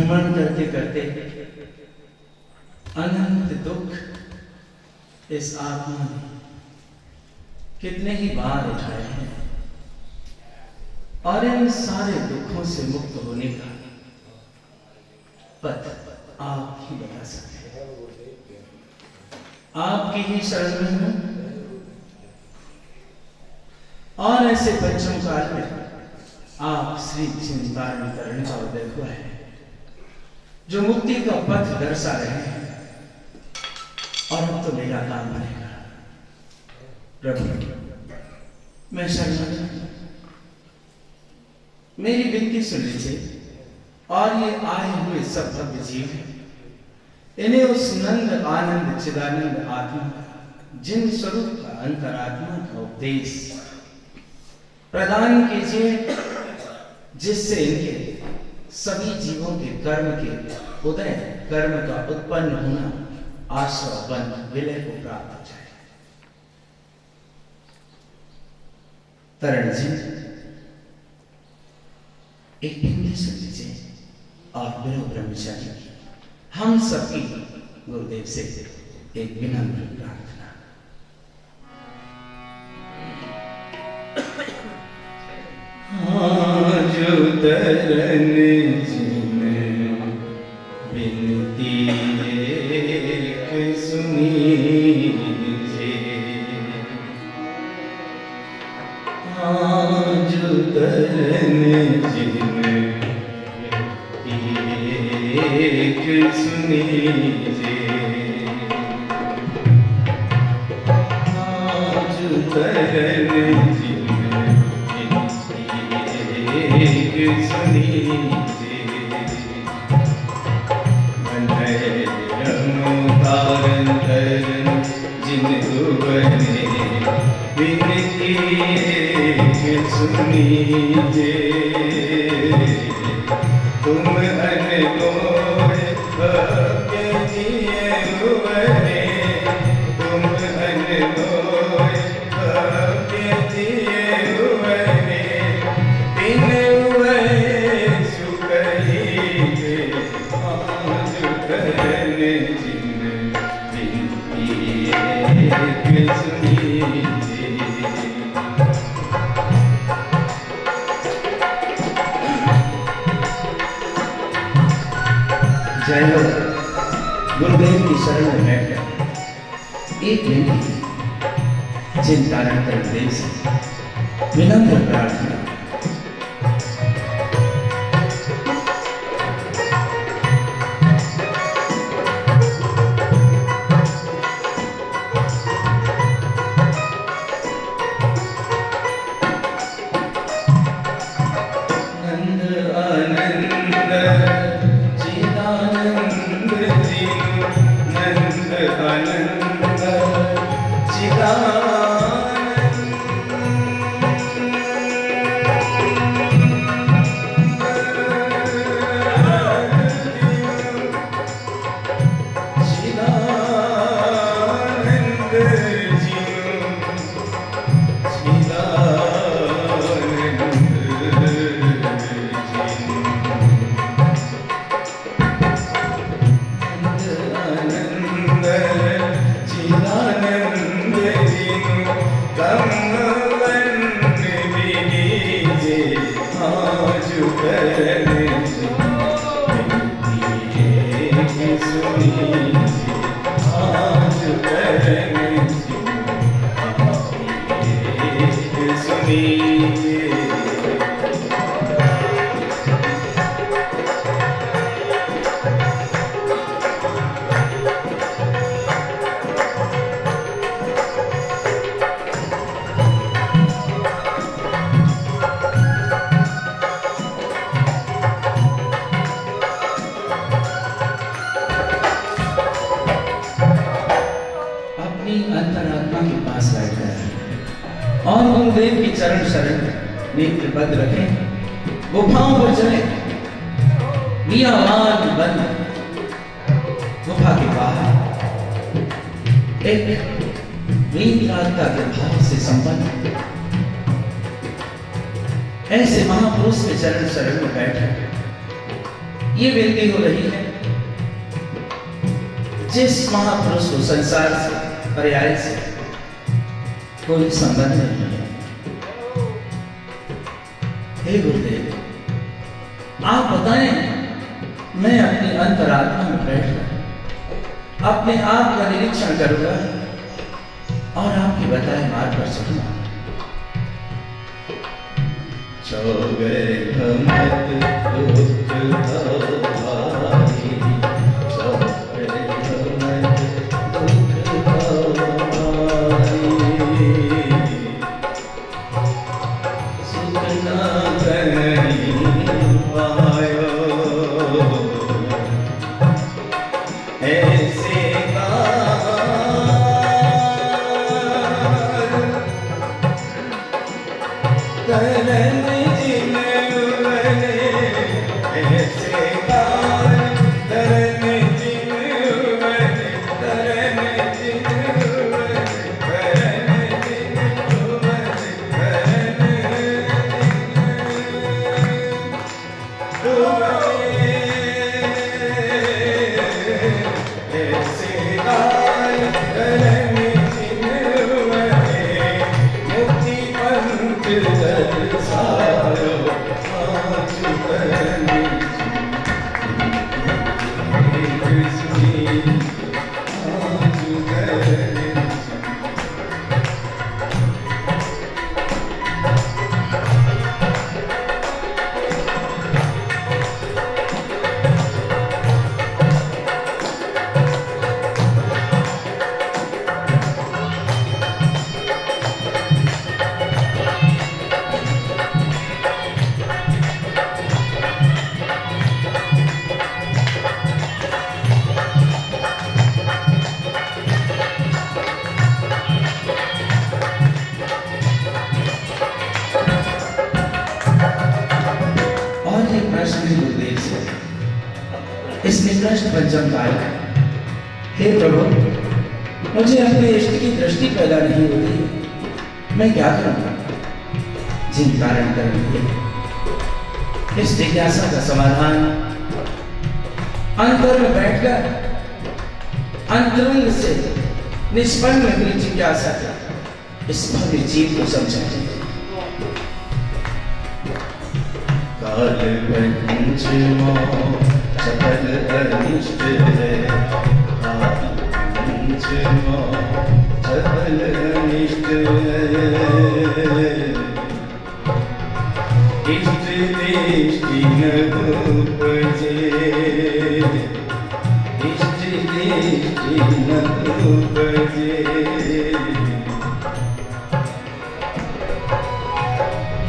भ्रमण करते करते अनंत दुख इस आत्मा ने कितने ही बार उठाए हैं और इन सारे दुखों से मुक्त होने का पथ आप ही बता सकते हैं। आपकी ही शरण में हूं और ऐसे पंचम काल में आप श्री चिंतामणि का उदय हुआ है जो मुक्ति का पथ दर्शा रहे हैं। और अब तो मेरा काम बनेगा प्रभु, मैं शरण मेरी विनती सुन लीजिए और ये आए हुए सब भव्य जीव हैं, इन्हें उस नंद आनंद चिदानंद आत्मा जिन स्वरूप का अंतरात्मा का उपदेश प्रदान कीजिए जिससे इनके सभी जीवों के कर्म के उदय कर्म का उत्पन्न होना आश्रय बंध विलय को प्राप्त हो जाए। तरण जी एक बिंदी सुन लीजिए और बिना ब्रह्मचारी हम सबकी गुरुदेव से एक विनम्र प्रार्थना। जो तरन जिन बिनती एक सुनीजे, जो तरन जिन एक सुनीजे, जो तरन जिन एक सुनीजे, मन तारन तरन जिन भुवने बिनती एक सुनीजे, तुम अनमोल भाग्य दिए हुए, तुम अनमोल भाग्य दिए हुए, दिन हुए सुख लीजिए, आज करन जिन बिनती एक सुनीजे। जय हो गुरुदेव की शरण में बैठकर एक विनती जिन कारण कर देव से विनम्र प्रार्थना। नंद आनंद चिदानंद जिनु, नंद आनंद चिदानंद अंतरात्मा के पास बैठकर और गुरुदेव की चरण शरण नेत्र बंद रखें, गुफाओं पर चले, दिया मान बंद, गुफा के बाहर एक वीतरागता के भाव से संपन्न ऐसे महापुरुष के चरण शरण में बैठे ये विनती हो रही है, जिस महापुरुष को संसार से पर्याय से कोई संबंध नहीं है, हे गुरुदेव आप बताएं, मैं अपनी अंतरात्मा में बैठकर अपने आप का निरीक्षण करूंगा और आपके बताए मार्ग पर चलूंगा। पंचम काल, हे प्रभु मुझे अपने इष्ट की दृष्टि पैदा नहीं होती, मैं क्या करूं? जिन कारण कर इस जिज्ञासा का समाधान अंतर में बैठकर अंतरंग से निष्पन्न हुई जिज्ञासा इस भव्य जीव को समझाते काल पंचमा सकल अनिष्ट है, पंचमा सकल अनिष्ट है, इष्ट दृष्टि न उपजे, इष्ट दृष्टि न उपजे,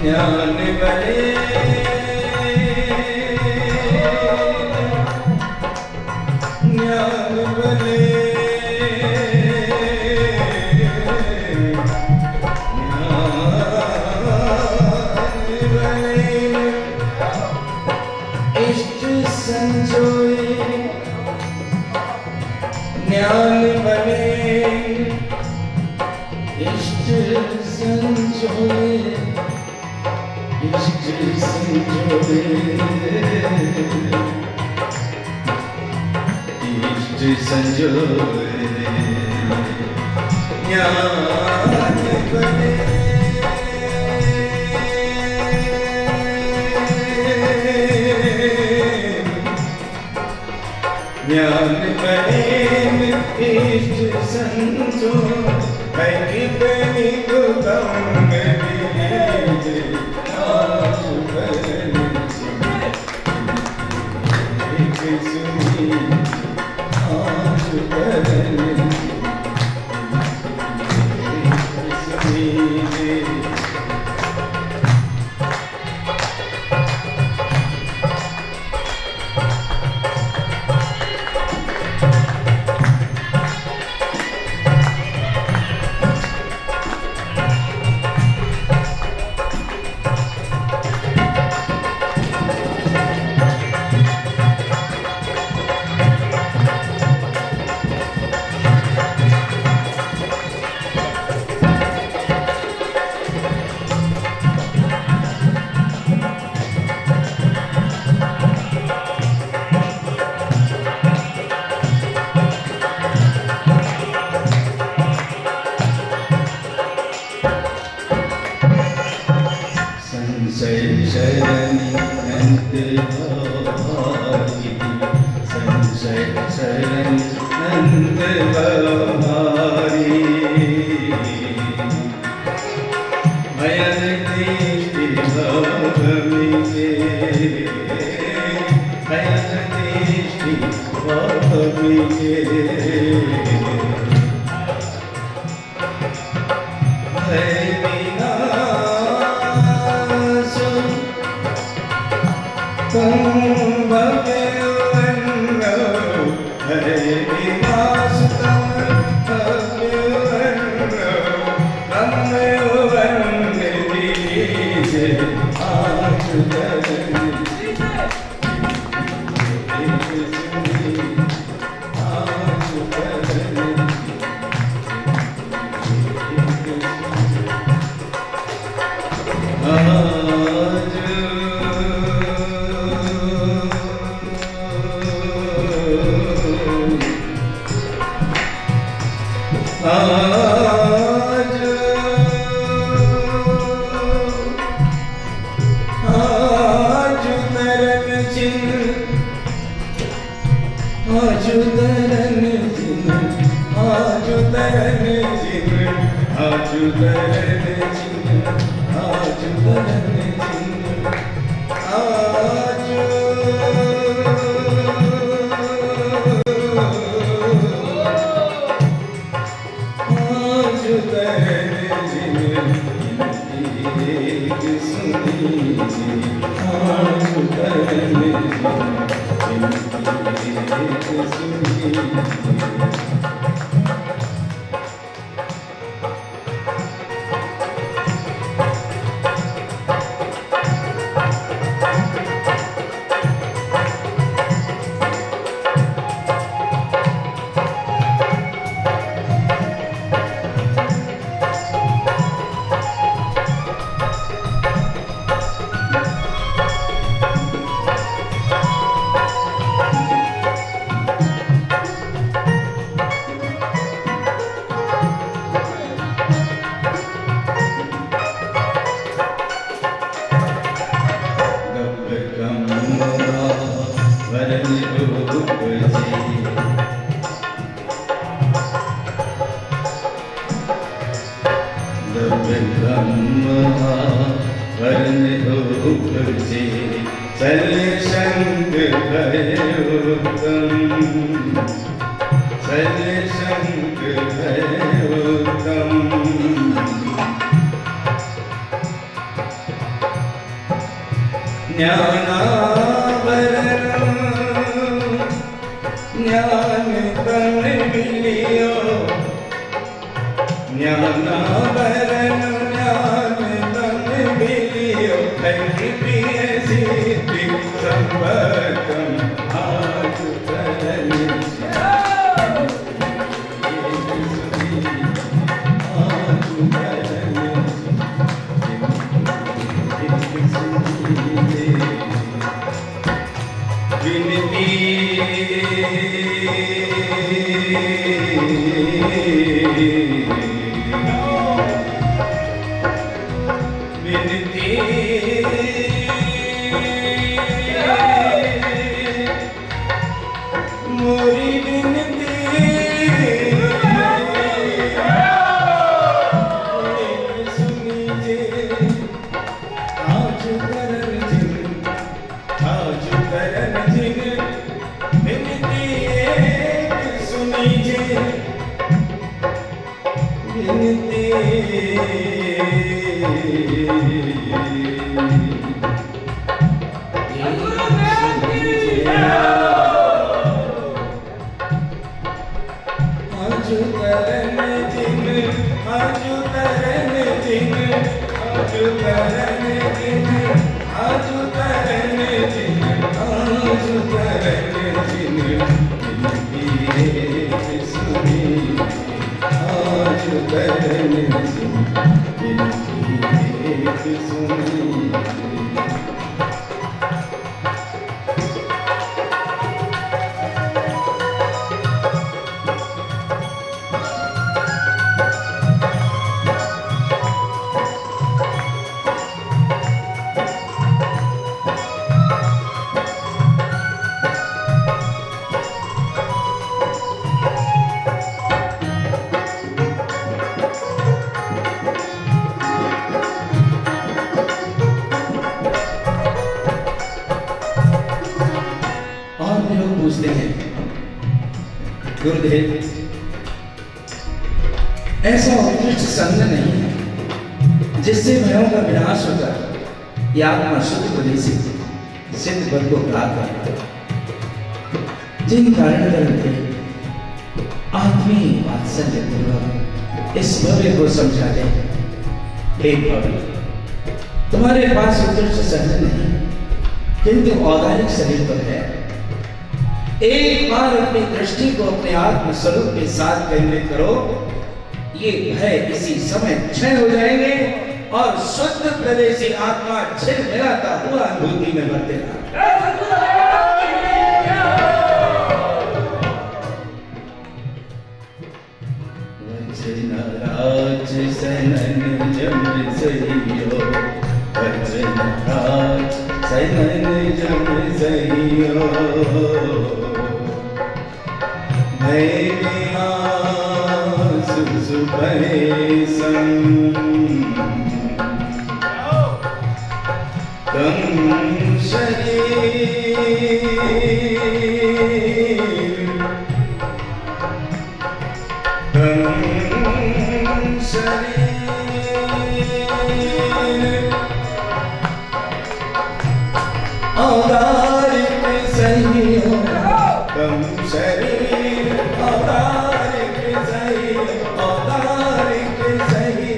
ज्ञान बले ज्ञान बने, इष्ट संजोए, इष्ट संजोए, इष्ट संजोए, ज्ञान बने, ज्ञान बने, इष्ट संजो, मैं बनी को गम बीजे, आज बनी एक सुनी, आज बनी एक सुनी। लोग पूछते हैं गुरुदेव, ऐसा उत्कृष्ट संग नहीं है जिससे भयों का विनाश होता है या आत्मा शुद्ध प्रदेश सिद्ध पद को प्राप्त करता। जिन कारण के आत्मीय वात्सल्य पूर्वक इस भव्य को समझा दे। हे भव्य, तुम्हारे पास उत्कृष्ट संग नहीं किंतु औदारिक शरीर पर है। एक बार अपनी दृष्टि को अपने आत्म स्वरूप के साथ केंद्रित करो, ये भय इसी समय क्षय हो जाएंगे और शुद्ध प्रदेशी आत्मा झिलमिलाता हुआ अनुभूति में बढ़ेगा। वज्रनाराज सनन जम सहियो, वज्रनाराज सनन जम सहियो, भय सुबहे संग तम शरीर औदारिक सही हो, तम शरीर औदारिक सही, औदारिक सही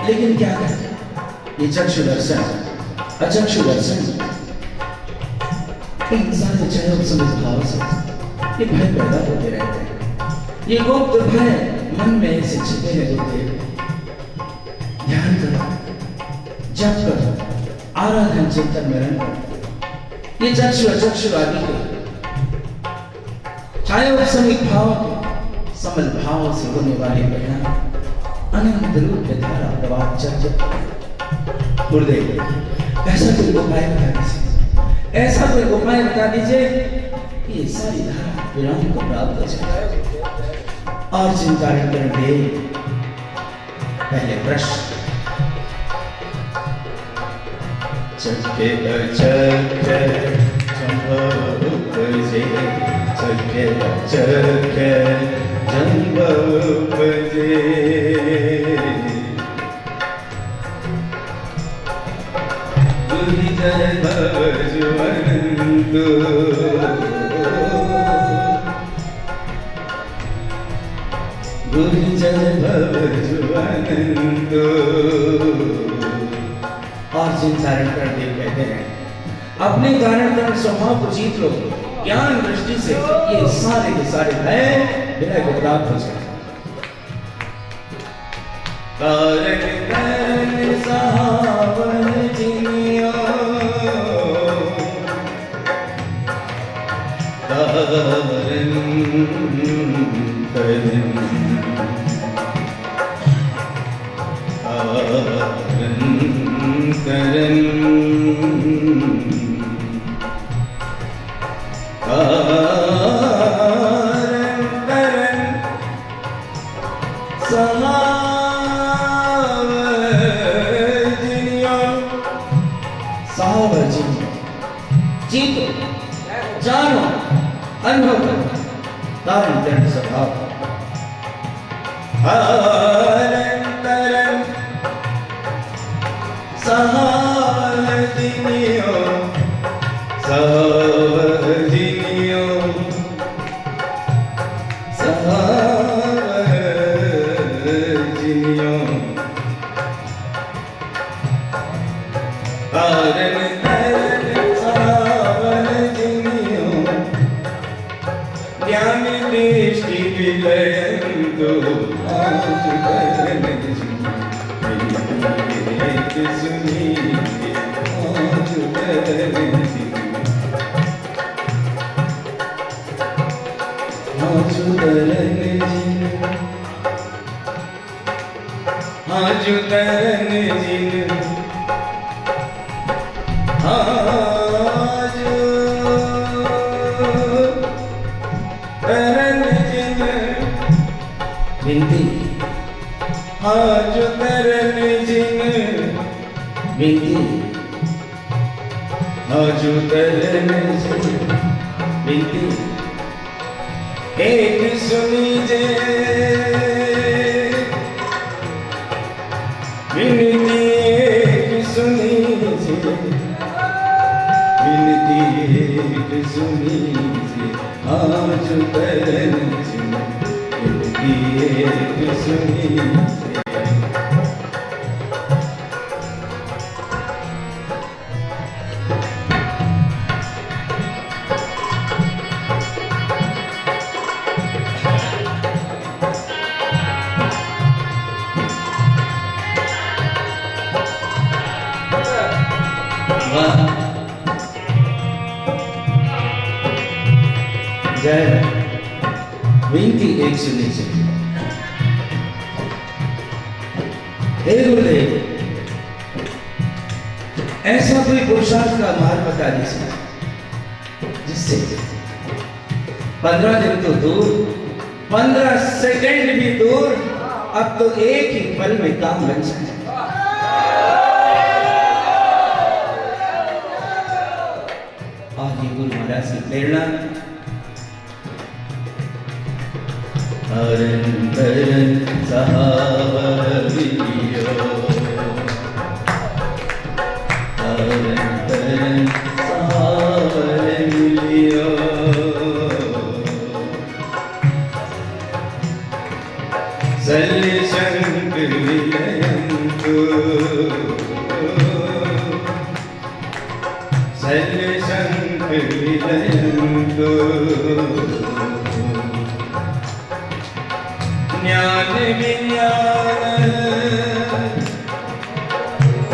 लेकिन क्या करें, ये चक्षु दर्शन अचक्षु दर्शन इंसान चयन समझभाव से ये भय पैदा होते रहते हैं। ये गुप्त भय मन में ऐसे छिपे हैं होते। ध्यान करो, जप करो, आराधन चिंतन में रहो। ये चक्षु अचक्षु आदि के छाया समित भाव समझ भाव से होने वाली घटना अनंत रूप में धारा प्रवाह चल गुरुदेव, ऐसा कोई उपाय बता दीजिए, ऐसा कोई उपाय बता दीजिए। ये सारी धारा विराम को प्राप्त हो जाए और चिंतारण करके पहले प्रश्न चके चके जंबजे चके चके जंबजे गुरुजन भवजुवन्तु गुरुजन भवजुवन्तु। और चिंतारण करके कहते हैं अपने कारण कर्म स्वभाव को जीत लो, ज्ञान दृष्टि से ये सारे के सारे भय विलय को प्राप्त हो जाए। कारण कर्म सहावन जिनियो कारण करन जीतो जानो अनुभव करो कारण करण स्वभाव सहजिनियो सहजिनियो सहजिनियो कारण सहजिनियो ज्ञान दृष्टि विलयन्तु आजुतरन जिन आजुतरन जिन विनती आजुतरन जिन विनती आजुतरन जिन विनती एक सुनीजे विनती एक सुनीजे विनती एक सुनीजे आजुतरन जिन विनती एक सुनीजे। जय विनती एक सुनी से हे गुरुदेव ऐसा कोई पुरुषार्थ का मार्ग बता दीजिए जिससे 15 दिन तो दूर 15 सेकंड भी दूर अब तो एक ही पल में काम बन जाए। और ये गुरु महाराज की प्रेरणा हरन हरन सहावरियो हरन हरन सहावरियो सल्शंकर विलयन्तु सल्शंकर विलयन्तु ज्ञान विज्ञान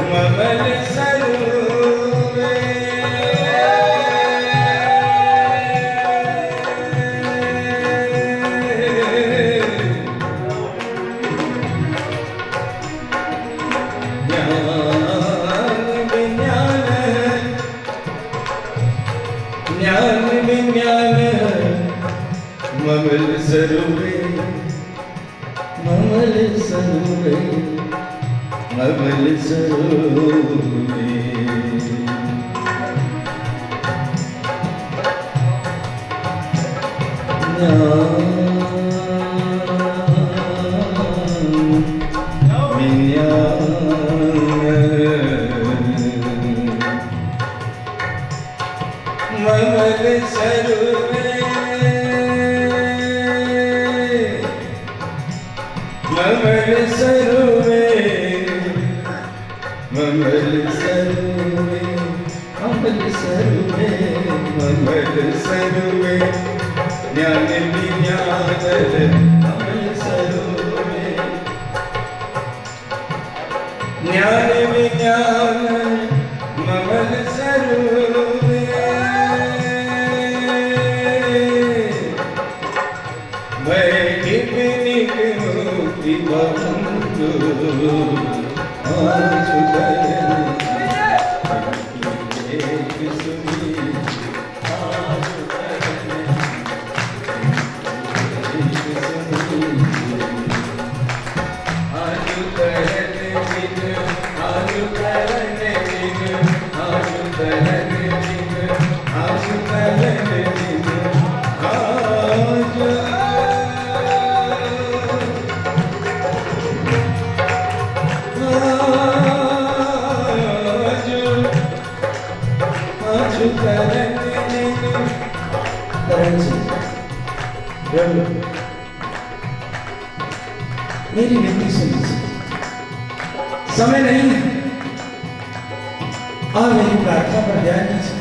ममल सरूरे ज्ञान विज्ञान सरुवे ममल सरुवे ममल सरुवे ममल सरुवे ममल सरुवे ममल सरुवे ममल सरुवे ममल सरुवे ज्ञान विज्ञान ममल सरुवे ज्ञान विज्ञान ममल सरुवे मेरी विनती सुनिए, समय नहीं है और मेरी प्रार्थना पर ध्यान दीजिए।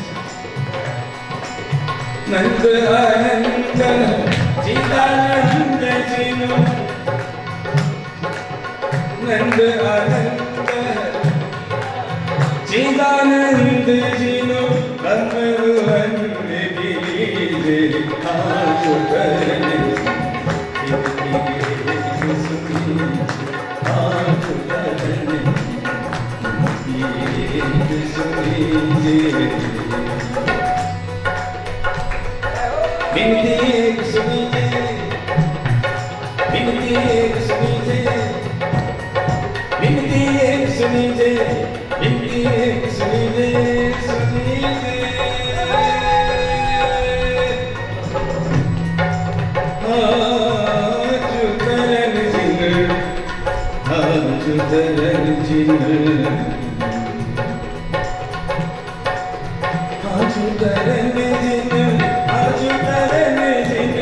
नंद अनंत चिदानंद जिनो नंद अनंत चिदानंद जिनो भगवान दीजे आशु करने बिनती एक सुनीजे बिनती एक सुनीजे बिनती एक सुनीजे बिनती एक सुनीजे सुनीजे आजु करन जिन आजु करन जिन आजु करन जिन आजु करन जिन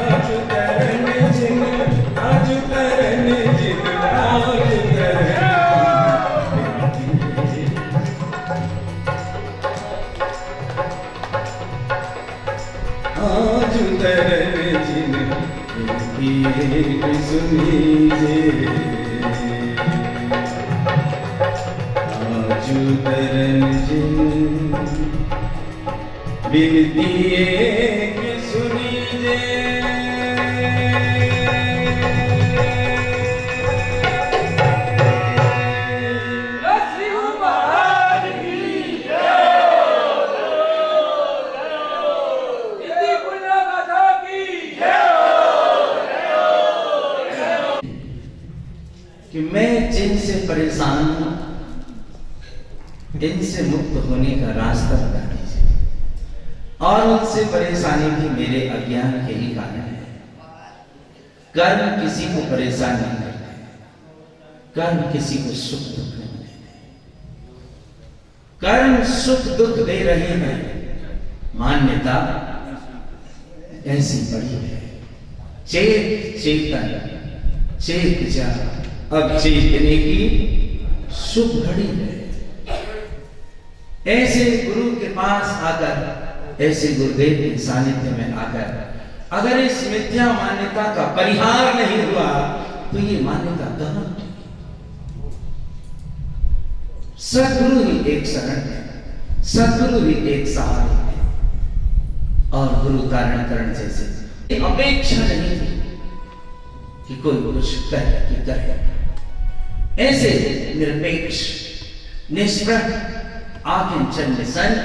आजु करन जिन आजु करन जिन आजु करन आजु करन जिन एक सुनीजे आजु करन जिन बिनती एक सुनीजे कि मैं जिनसे परेशान हूं इनसे मुक्त होने का रास्ता बता दीजिए और उनसे परेशानी भी मेरे अज्ञान के ही कारण है। कर्म किसी को परेशान नहीं करते, कर्म किसी को सुख दुख नहीं देते। कर्म सुख दुख दे रहे हैं, मान्यता ऐसी बड़ी है। चेत चेतन चेत जा अब चेतने की शुभ घड़ी है। ऐसे गुरु के पास आकर, ऐसे गुरुदेव के सानिध्य में आकर अगर इस मिथ्या मान्यता का परिहार नहीं हुआ तो ये मान्यता कहां उठेगी? सद्गुरु ही एक शरण है, सद्गुरु ही एक सहारा है और गुरु कारण करण जैसे अपेक्षा नहीं थी कि कोई कुछ करे। ऐसे निरपेक्ष निष्प्रभ आकिंचन संत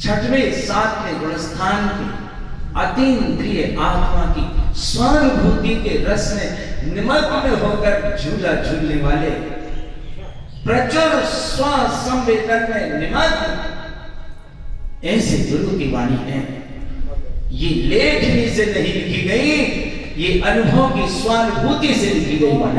छठवें सातवें गुणस्थान के अतीन्द्रिय आत्मा की स्वानुभूति के रस में निमग्न होकर झूला झूलने वाले, प्रचुर स्व संवेदन में निमग्न ऐसे गुरु की वाणी है। ये लेखनी से नहीं लिखी गई, ये अनुभव की स्वानुभूति से लिखी गई वाणी।